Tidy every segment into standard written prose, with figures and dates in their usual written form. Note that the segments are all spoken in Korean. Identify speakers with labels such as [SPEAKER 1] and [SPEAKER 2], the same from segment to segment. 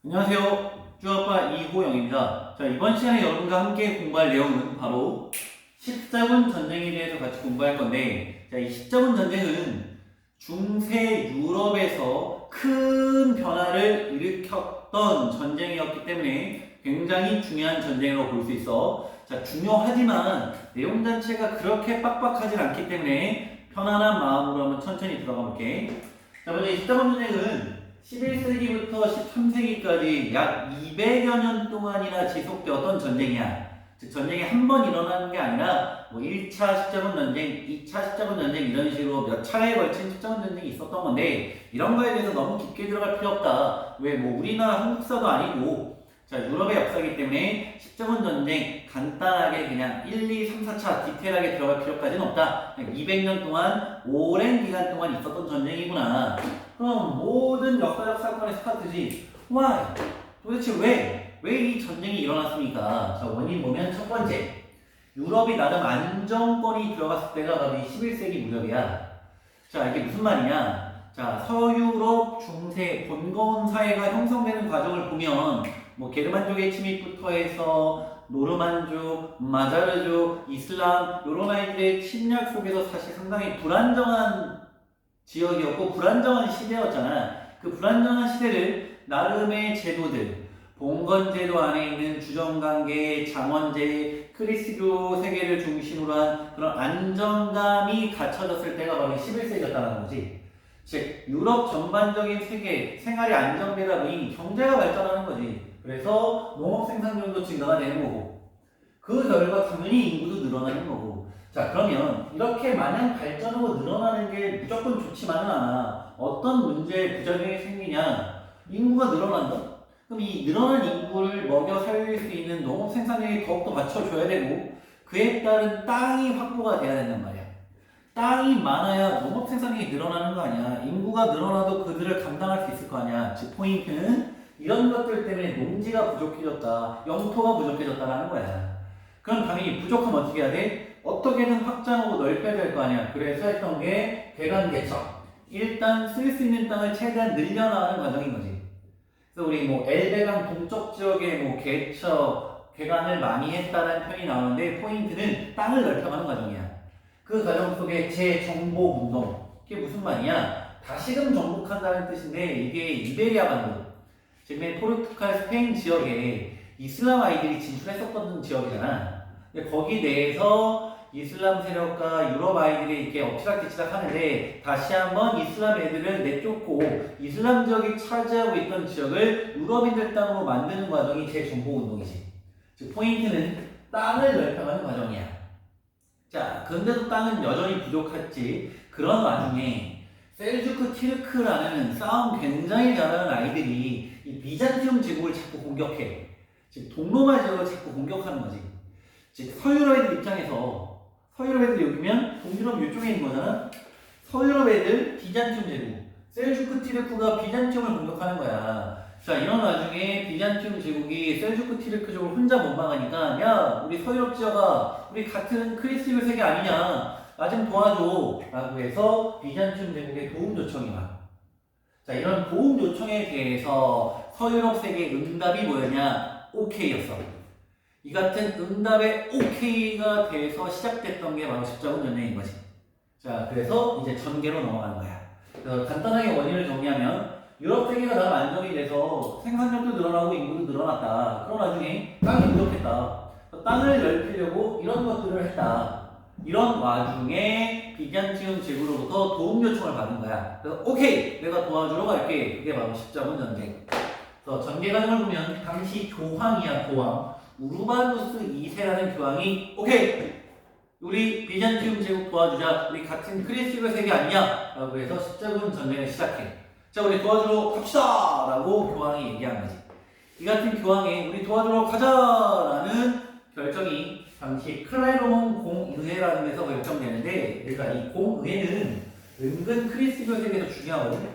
[SPEAKER 1] 안녕하세요. 쭈아빠 이호영입니다. 자, 이번 시간에 여러분과 함께 공부할 내용은 바로 십자군 전쟁에 대해서 같이 공부할 건데, 자, 이 십자군 전쟁은 중세 유럽에서 큰 변화를 일으켰던 전쟁이었기 때문에 굉장히 중요한 전쟁이라고 볼 수 있어. 자, 중요하지만 내용 자체가 그렇게 빡빡하진 않기 때문에 편안한 마음으로 한번 천천히 들어가 볼게. 자, 먼저 이 십자군 전쟁은 11세기부터 13세기까지 약 200여 년 동안이나 지속되었던 전쟁이야. 즉, 전쟁이 한 번 일어나는 게 아니라 뭐 1차 십자군 전쟁, 2차 십자군 전쟁 이런 식으로 몇 차례에 걸친 십자군 전쟁이 있었던 건데, 이런 거에 대해서 너무 깊게 들어갈 필요 없다. 왜 뭐 우리나라 한국사도 아니고 자, 유럽의 역사이기 때문에 십자군 전쟁 간단하게 그냥 1, 2, 3, 4차 디테일하게 들어갈 필요까지는 없다. 200년 동안 오랜 기간 동안 있었던 전쟁이구나. 그럼 모든 역사적 사건의 스타트지. Why? 도대체 왜 이 전쟁이 일어났습니까? 자, 원인 보면 첫 번째, 유럽이 나름 안정권이 들어갔을 때가 바로 이 11세기 무렵이야. 자, 이게 무슨 말이냐? 자, 서유럽 중세 번거운 사회가 형성되는 과정을 보면 뭐 게르만족의 침입부터 해서 노르만족, 마자르족, 이슬람 이런 아이들의 침략 속에서 사실 상당히 불안정한 지역이었고 불안정한 시대였잖아. 그 불안정한 시대를 나름의 제도들, 봉건제도 안에 있는 주정관계, 장원제, 크리스교 세계를 중심으로 한 그런 안정감이 갖춰졌을 때가 바로 11세기였다는 거지. 즉, 유럽 전반적인 세계, 생활이 안정되다 보니 경제가 발전하는 거지. 그래서 농업 생산량도 증가가 되는 거고, 그 결과 당연히 인구도 늘어나는 거고. 자, 그러면 이렇게 마냥 발전하고 늘어나는 게 무조건 좋지만은 않아. 어떤 문제에 부작용이 생기냐? 인구가 늘어난다? 그럼 이 늘어난 인구를 먹여 살릴 수 있는 농업 생산량이 더욱더 받쳐줘야 되고, 그에 따른 땅이 확보가 돼야 된단 말이야. 땅이 많아야 농업 생산량이 늘어나는 거 아니야. 인구가 늘어나도 그들을 감당할 수 있을 거 아니야. 즉, 포인트는 이런 것들 때문에 농지가 부족해졌다, 영토가 부족해졌다라는 거야. 그럼 당연히 부족하면 어떻게 해야 돼? 어떻게든 확장하고 넓혀야 될 거 아니야. 그래서 했던 게 개간개척. 일단 쓸 수 있는 땅을 최대한 늘려나가는 과정인 거지. 그래서 우리 뭐 엘베강 동쪽 지역에 뭐 개척, 개간을 많이 했다는 표현이 나오는데 포인트는 땅을 넓혀가는 과정이야. 그 과정 속에 재정복 운동. 이게 무슨 말이냐? 다시금 정복한다는 뜻인데 이게 이베리아 반도, 즉 포르투갈, 스페인 지역에 이슬람 아이들이 진출했었던 지역이잖아. 근데 거기 내에서 이슬람 세력과 유럽 아이들이 이렇게 엎치락뒤치락 하는데 다시 한번 이슬람 애들을 내쫓고 이슬람 지역이 차지하고 있던 지역을 유럽인들 땅으로 만드는 과정이 재정복 운동이지. 즉 포인트는 땅을 넓혀가는 과정이야. 자, 그런데도 땅은 여전히 부족했지. 그런 와중에 셀주크 티르크라는 싸움 굉장히 잘하는 아이들이 이 비잔티움 제국을 자꾸 공격해. 즉 동로마 지역을 자꾸 공격하는 거지. 즉 서유럽 애들 입장에서 서유럽 애들 여기면 동유럽 이쪽에 있는 거잖아. 서유럽 애들 비잔티움 제국, 셀주크 티르크가 비잔티움을 공격하는 거야. 자, 이런 와중에 비잔티움 제국이 셀주크 티르크족을 혼자 못 막으니까 야, 우리 서유럽 지역아, 우리 같은 크리스교 세계 아니냐, 나 좀 도와줘 라고 해서 비잔티움 제국의 도움 요청이 와. 자, 이런 도움 요청에 대해서 서유럽 세계의 응답이 뭐였냐? 오케이였어. 이 같은 응답의 오케이가 돼서 시작됐던 게 바로 십자군 전쟁인 거지. 자, 그래서 이제 전개로 넘어가는 거야. 그래서 간단하게 원인을 정리하면 유럽 세계가 나름 안정이 돼서 생산력도 늘어나고 인구도 늘어났다. 그런 와중에 땅이 부족했다. 땅을 넓히려고 이런 것들을 했다. 이런 와중에 비잔티움 제국으로부터 도움 요청을 받은 거야. 그래서 오케이, 내가 도와주러 갈게. 그게 바로 십자군 전쟁. 그래서 전개 과정을 보면 당시 교황이야, 교황. 우르바누스 2세라는 교황이 오케이, 우리 비잔티움 제국 도와주자. 우리 같은 크리스교 세계 아니냐? 라고 해서 십자군 전쟁을 시작해. 자, 우리 도와주러 갑시다! 라고 교황이 얘기한 거지. 이 같은 교황에 우리 도와주러 가자라는 결정이 당시 클레르몬 공의회라는 데서 결정되는데, 그러니까 이 공의회는 은근 크리스교 세계에서 중요하거든.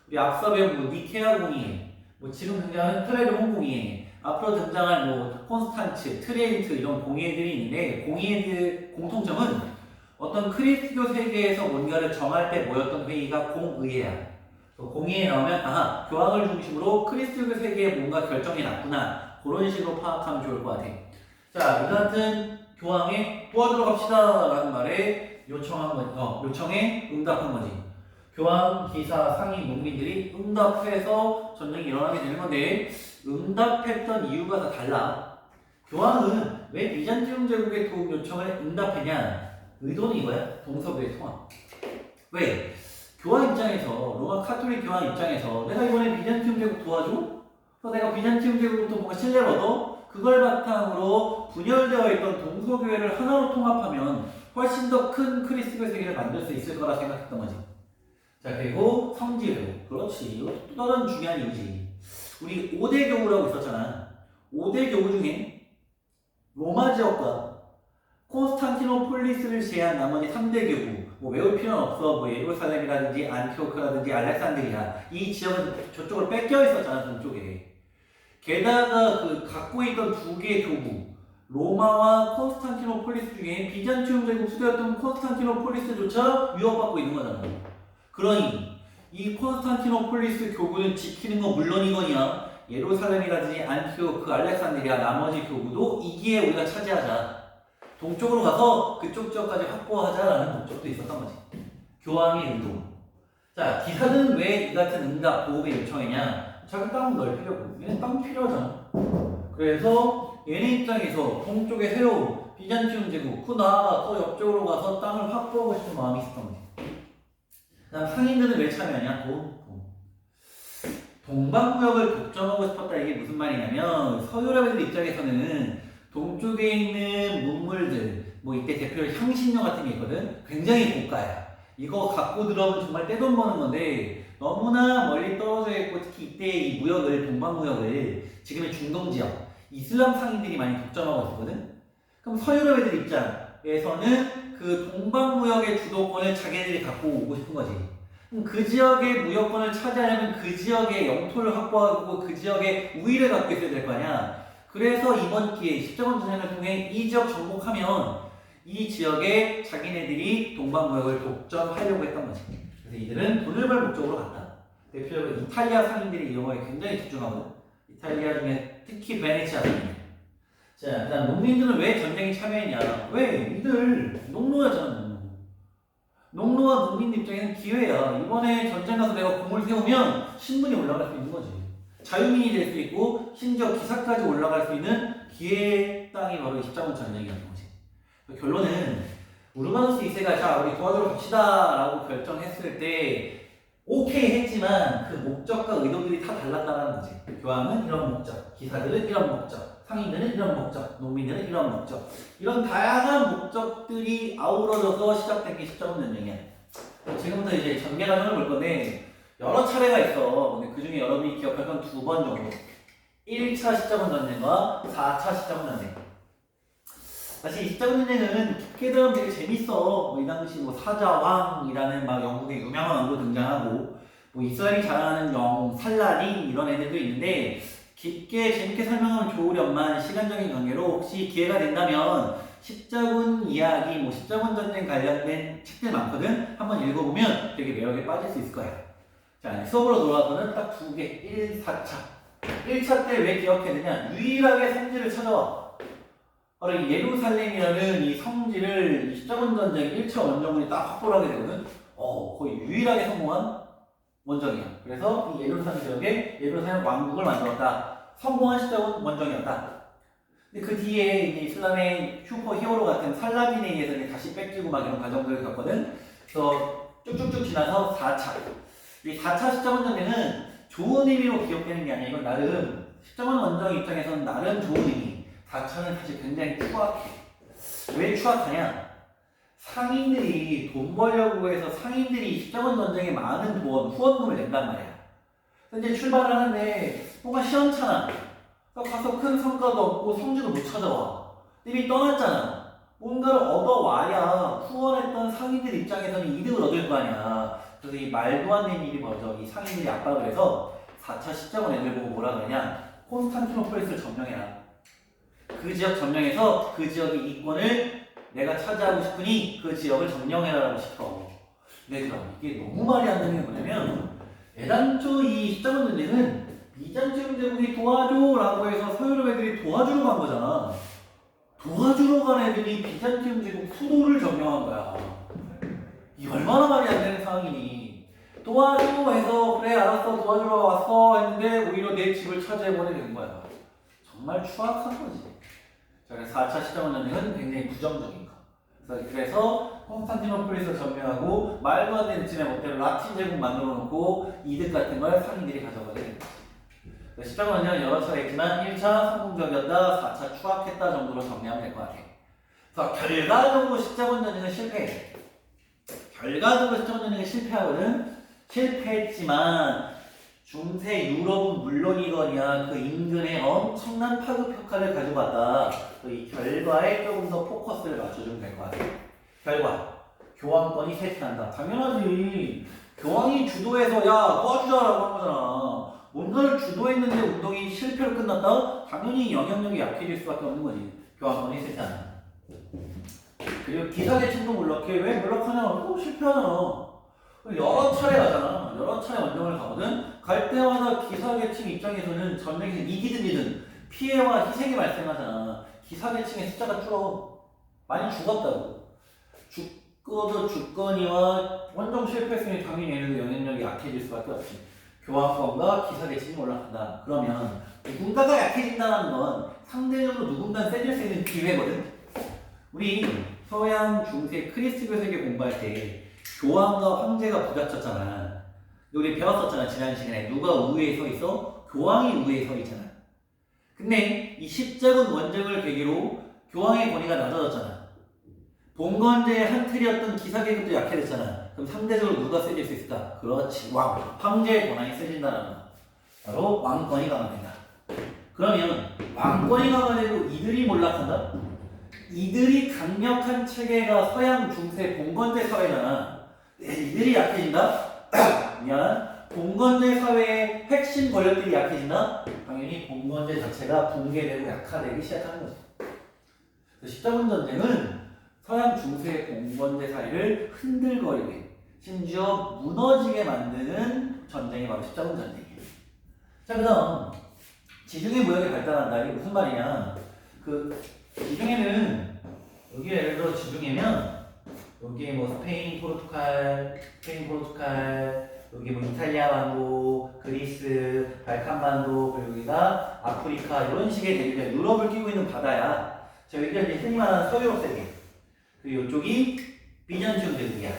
[SPEAKER 1] 우리 앞서 배운 뭐 니케아 공의회, 뭐 지금 등장하는 클레르몬 공의회, 앞으로 등장할 뭐 콘스탄츠, 트레인트 이런 공의회들이 있는데, 공의회들 공통점은 어떤 크리스교 세계에서 뭔가를 정할 때 모였던 회의가 공의회야. 공의에 나오면 아하 교황을 중심으로 크리스교 세계에 뭔가 결정이 났구나 그런 식으로 파악하면 좋을 것 같아. 자, 이 같은 교황에 도와주러 갑시다 라는 말에 요청에 응답한 거지. 교황, 기사, 상인, 농민들이 응답해서 전쟁이 일어나게 되는 건데 응답했던 이유가 다 달라. 교황은 왜 비잔티움 제국의 도움 요청을 응답했냐? 의도는 이거야. 동서부의 통합. 왜? 교황 입장에서 로마 카톨릭 교황 입장에서 내가 이번에 비잔티움 제국 도와줘? 그래서 내가 비잔티움 제국부터 뭔가 신뢰를 얻어? 그걸 바탕으로 분열되어 있던 동서교회를 하나로 통합하면 훨씬 더 큰 크리스교 세계를 만들 수 있을 거라 생각했던 거지. 자, 그리고 성지회. 그렇지. 이것도 또 다른 중요한 이유지. 우리 5대 교구라고 있었잖아. 5대 교구 중에 로마 지역과 콘스탄티노폴리스를 제한 나머지 3대 교구. 뭐 외울 필요는 없어. 뭐 예루살렘이라든지 안티오크라든지 알렉산드리아. 이 지역은 저쪽으로 뺏겨 있었잖아, 동쪽에. 게다가 그 갖고 있던 두 개의 교구. 로마와 콘스탄티노폴리스 중에 비잔티움 제국 수도였던 콘스탄티노폴리스조차 위협받고 있는 거잖아. 그러니 이 콘스탄티노폴리스 교구는 지키는 거 물론이거니와 예루살렘이라든지 안티오크, 알렉산드리아 나머지 교구도 이 기회에 우리가 차지하자. 동쪽으로 가서 그쪽 지역까지 확보하자라는 목적도 있었던 거지. 교황의 의도. 자, 기사는 왜 이 같은 응답 보호의 요청이냐? 자기 땅을 넓히려고. 얘는 땅 필요하잖아. 그래서 얘네 입장에서 동쪽에 새로운 비잔티움 제국, 그 나아가 더 옆쪽으로 가서 땅을 확보하고 싶은 마음이 있었던 거지. 그다음 상인들은 왜 참여하냐? 돈. 동방구역을 독점하고 싶었다. 이게 무슨 말이냐면 서유럽인들 입장에서는 동쪽에 있는 문물들, 뭐 이때 대표로 향신료 같은 게 있거든. 굉장히 고가야. 이거 갖고 들어오면 정말 떼돈 버는 건데 너무나 멀리 떨어져 있고 특히 이때 이 무역을 동방무역을 지금의 중동 지역 이슬람 상인들이 많이 독점하고 있거든. 그럼 서유럽 애들 입장에서는 그 동방무역의 주도권을 자기네들이 갖고 오고 싶은 거지. 그럼 그 지역의 무역권을 차지하려면 그 지역의 영토를 확보하고 그 지역의 우위를 갖고 있어야 될 거 아니야. 그래서 이번 기회에 십자군 전쟁을 통해 이 지역 정복하면 이 지역에 자기네들이 동방무역을 독점하려고 했던 거지. 그래서 이들은 돈을 벌 목적으로 갔다. 대표적으로 이탈리아 상인들이 이 영화에 굉장히 집중하거든. 이탈리아 중에 특히 베네치아 상인. 자, 그 다음 농민들은 왜 전쟁에 참여했냐? 왜? 이들 농노였잖아. 농노와 농민 입장에는 기회야. 이번에 전쟁 가서 내가 공을 세우면 신분이 올라갈 수 있는 거지. 자유민이 될 수 있고 심지어 기사까지 올라갈 수 있는 기회의 땅이 바로 십자군 전쟁이었던 거지. 결론은 우르바누스 2세가 자 우리 도와주러 갑시다 라고 결정했을 때 오케이 했지만 그 목적과 의도들이 다 달랐다는 거지. 교황은 이런 목적, 기사들은 이런 목적, 상인들은 이런 목적, 농민들은 이런 목적, 이런 다양한 목적들이 아우러져서 시작된 게 십자군 전쟁이야. 지금부터 이제 전개 과정을 볼 건데 여러 차례가 있어. 근데 그 중에 여러분이 기억할 건 2번 정도. 1차 십자군 전쟁과 4차 십자군 전쟁. 사실 이 십자군 전쟁은 깊게 들으면 되게 재밌어. 이 당시 사자왕이라는 막 영국의 유명한 왕도 등장하고, 이스라엘이 자랑하는 영웅, 살라딘 이런 애들도 있는데, 깊게 재밌게 설명하면 좋으련만 시간적인 관계로 혹시 기회가 된다면 십자군 이야기, 십자군 전쟁 관련된 책들 많거든? 한번 읽어보면 되게 매력에 빠질 수 있을 거야. 자, 수업으로 돌아와서는 딱 2개, 1, 4차. 1차 때 왜 기억해야 되냐? 유일하게 성지를 찾아와. 바로 이 예루살렘이라는 이 성지를 십자군 전쟁 1차 원정군이 딱 확보를 하게 되거든? 거의 유일하게 성공한 원정이야. 그래서 이 예루살렘 지역에 예루살렘 왕국을 만들었다. 성공한 십자군 원정이었다. 근데 그 뒤에 이제 이슬람의 슈퍼 히어로 같은 살라딘에 의해서 다시 뺏기고 막 이런 과정들을 겪거든? 그래서 쭉쭉쭉 지나서 4차. 이 4차 십자군 전쟁은 좋은 의미로 기억되는 게 아니야. 이건 나름 십자군 원정 입장에서는 나름 좋은 의미. 4차는 사실 굉장히 추악해. 왜 추악하냐? 상인들이 돈 벌려고 해서 상인들이 십자군 전쟁에 많은 후원금을 낸단 말이야. 근데 출발을 하는데 뭔가 시원찮아. 가서 큰 성과도 없고 성지도 못 찾아와. 이미 떠났잖아. 뭔가를 얻어와야 후원했던 상인들 입장에서는 이득을 얻을 거 아니야. 그래서 이 말도 안 되는 일이 벌어져. 이 상인들이 압박을 해서 4차 십자군 애들 보고 뭐라 그러냐? 콘스탄티노폴리스를 점령해라. 그 지역 점령해서 그 지역의 이권을 내가 차지하고 싶으니 그 지역을 점령해라라고 시켜. 네, 그럼 이게 너무 말이 안 되는 게 뭐냐면 애당초 이 십자군 전쟁은 비잔티움 제국이 도와줘라고 해서 서유럽 애들이 도와주러 간 거잖아. 도와주러 간 애들이 비잔티움 제국 수도를 점령한 거야. 이 얼마나 말이 안 되는 상황이니. 도와줘 해서 그래 알았어 도와주러 왔어 했는데 오히려 내 집을 차지해버리게 된 거야. 정말 추악한 거지. 자, 그래서 4차 십자군 전쟁은 굉장히 부정적인 거. 그래서 콘스탄티노플에서 점령하고 말도 안 되는 지네 멋대로 라틴 제국 만들어 놓고 이득 같은 걸 상인들이 가져가게 된 거지. 십자군 전쟁은 여러 차례 있지만 1차 성공적이었다, 4차 추악했다 정도로 정리하면 될 것 같아. 그래서 결과적으로 십자군 전쟁은 실패해. 결과적으로 십자군 전쟁은 실패하거든. 실패했지만 중세 유럽은 물론이거니와 그 인근에 엄청난 파급 효과를 가지고 왔다. 이 결과에 조금 더 포커스를 맞춰주면 될 것 같아요. 결과. 교황권이 쇠퇴한다. 당연하지. 교황이 주도해서 야 도와주자라고 한 거잖아. 뭔가를 주도했는데 운동이 실패로 끝났다? 당연히 영향력이 약해질 수밖에 없는 거지. 교황권이 쇠퇴한다. 그리고 기사계층도 몰락해. 왜 몰락하냐? 실패하잖아. 여러 차례 가잖아. 여러 차례 원정을 가거든. 갈 때마다 기사계층 입장에서는 전쟁에서 이기든 지든 피해와 희생이 발생하잖아. 기사계층의 숫자가 줄어. 많이 죽었다고. 죽어도 죽거니와 원정 실패했으니 당연히 얘네도 영향력이 약해질 수밖에 없지. 교황권과 기사계층이 올라간다. 그러면 누군가가 약해진다는 건 상대적으로 누군가 세질 수 있는 기회거든. 우리 서양 중세 크리스교 세계 공부할 때 교황과 황제가 부닥쳤잖아. 우리 배웠었잖아. 지난 시간에 누가 우위에 서 있어? 교황이 우위에 서 있잖아. 근데 이 십자군 원정을 계기로 교황의 권위가 낮아졌잖아. 봉건제의 한 틀이었던 기사계급도 약해졌잖아. 그럼 상대적으로 누가 세질 수 있을까? 그렇지, 왕. 황제의 권한이 세진다는 거. 바로 왕권이 강화된다. 그러면 왕권이 강화되고 이들이 몰락한다? 이들이 강력한 체계가 서양 중세 봉건제 사회잖아. 이들이 약해진다? 미안. 봉건제 사회의 핵심 권력들이 약해진다? 당연히 봉건제 자체가 붕괴되고 약화되기 시작하는 거지. 십자군 전쟁은 서양 중세 봉건제 사회를 흔들거리게, 심지어 무너지게 만드는 전쟁이 바로 십자군 전쟁이에요. 자, 그다음 지중해 무역이 발달한다. 이게 무슨 말이냐? 지중해는 여기 예를 들어 지중해면 여기 뭐 스페인, 포르투갈, 여기 뭐 이탈리아 반도, 그리스, 발칸 반도, 그리고 여기가 아프리카 이런 식의 대륙이야. 유럽을 끼고 있는 바다야. 자, 여기가 이제 흔히 말하는 서유럽 세계. 그리고 이쪽이 비잔티움 대륙이야.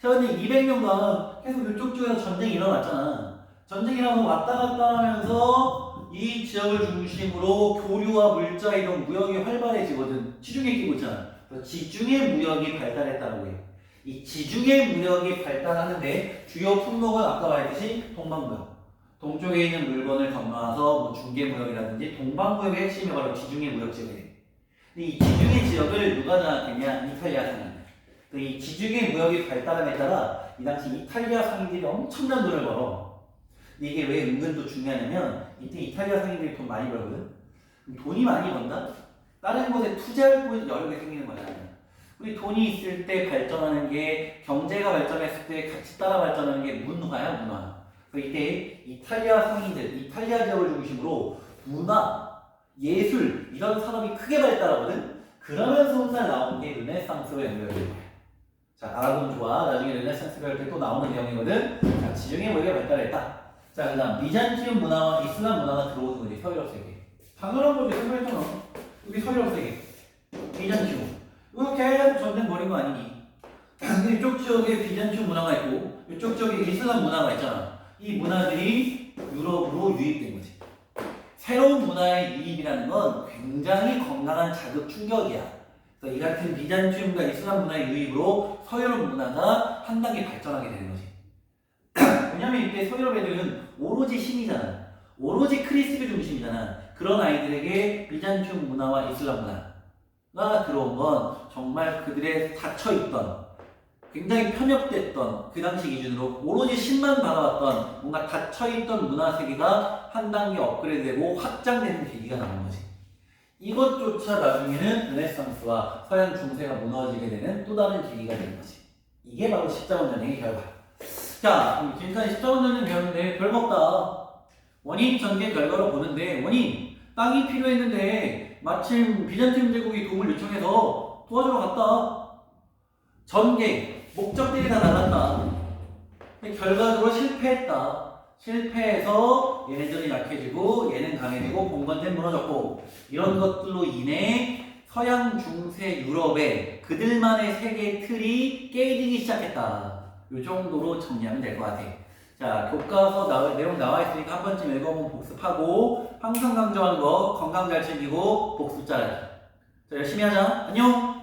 [SPEAKER 1] 자, 근데 200년간 계속 이쪽 쪽에서 전쟁이 일어났잖아. 전쟁이 일어나서 왔다 갔다 하면서 이 지역을 중심으로 교류와 물자 이동, 무역이 활발해지거든. 지중해 끼고 있잖아. 지중해 무역이 발달했다고 해. 이 지중해 무역이 발달하는데 주요 품목은 아까 말했듯이 동방무역. 동쪽에 있는 물건을 건너와서 뭐 중개무역이라든지 동방무역의 핵심이 바로 지중해 무역 지역이에요. 근데 이 지중해 지역을 누가 장악했냐? 이탈리아 상인. 이 지중해 무역이 발달함에 따라 이 당시 이탈리아 상인들이 엄청난 돈을 벌어. 근데 이게 왜 은근 또 중요하냐면 이때 이탈리아 상인들이 돈 많이 벌거든. 돈이 많이 번다? 다른 곳에 투자할 곳이 여러 개 생기는 거잖아요. 우리 돈이 있을 때 발전하는 게 경제가 발전했을 때 같이 따라 발전하는 게 문화야, 문화. 이때 이탈리아 상인들, 이탈리아 지역을 중심으로 문화, 예술 이런 산업이 크게 발달하거든. 그러면서 훗날 나온 게 르네상스로 연결되는 거야. 자, 알아보면 좋아. 나중에 르네상스 배울 때 또 나오는 내용이거든. 자, 지중해 무역이 발달했다. 자, 그다음 비잔티움 문화와 이슬람 문화가 들어오는 거지. 서유럽 세계. 당연한 거지. 생각했잖아. 여기 서유럽 세계. 비잔티움. 이거 계속 전쟁 벌인 거 아니니? 근데 이쪽 지역에 비잔티움 문화가 있고 이쪽 지역에 이슬람 문화가 있잖아. 이 문화들이 유럽으로 유입된 거지. 새로운 문화의 유입이라는 건 굉장히 건강한 자극 충격이야. 그래서 이 같은 비잔티움과 이슬람 문화의 유입으로 서유럽 문화가 한 단계 발전하게 되는 거지. 왜냐면 이때 서유럽 애들은 오로지 신이잖아. 오로지 크리스교 중심이잖아. 그런 아이들에게 비잔티움 문화와 이슬람 문화가 들어온 건 정말 그들의 닫혀있던, 굉장히 편협됐던 그 당시 기준으로 오로지 신만 바라봤던 뭔가 닫혀있던 문화세계가 한 단계 업그레이드되고 확장되는 계기가 나온 거지. 이것조차 나중에는 르네상스와 서양 중세가 무너지게 되는 또 다른 계기가 되는 거지. 이게 바로 십자군 전쟁의 결과. 자, 지금까지 10자군 전쟁 배웠는데 별거 없다. 원인 전개 결과로 보는데 원인 땅이 필요했는데 마침 비잔틴 제국이 도움을 요청해서 도와주러 갔다. 전개 목적들이 다 달랐다. 근데 결과적으로 실패했다. 실패해서 얘네들이 약해지고 얘는 강해지고 봉건대는 무너졌고 이런 것들로 인해 서양 중세 유럽의 그들만의 세계 틀이 깨지기 시작했다. 이 정도로 정리하면 될 것 같아. 자, 교과서 내용 나와 있으니까 한 번쯤 읽어보면 복습하고 항상 강조하는 거 건강 잘 챙기고 복습 잘하기. 자, 열심히 하자. 안녕.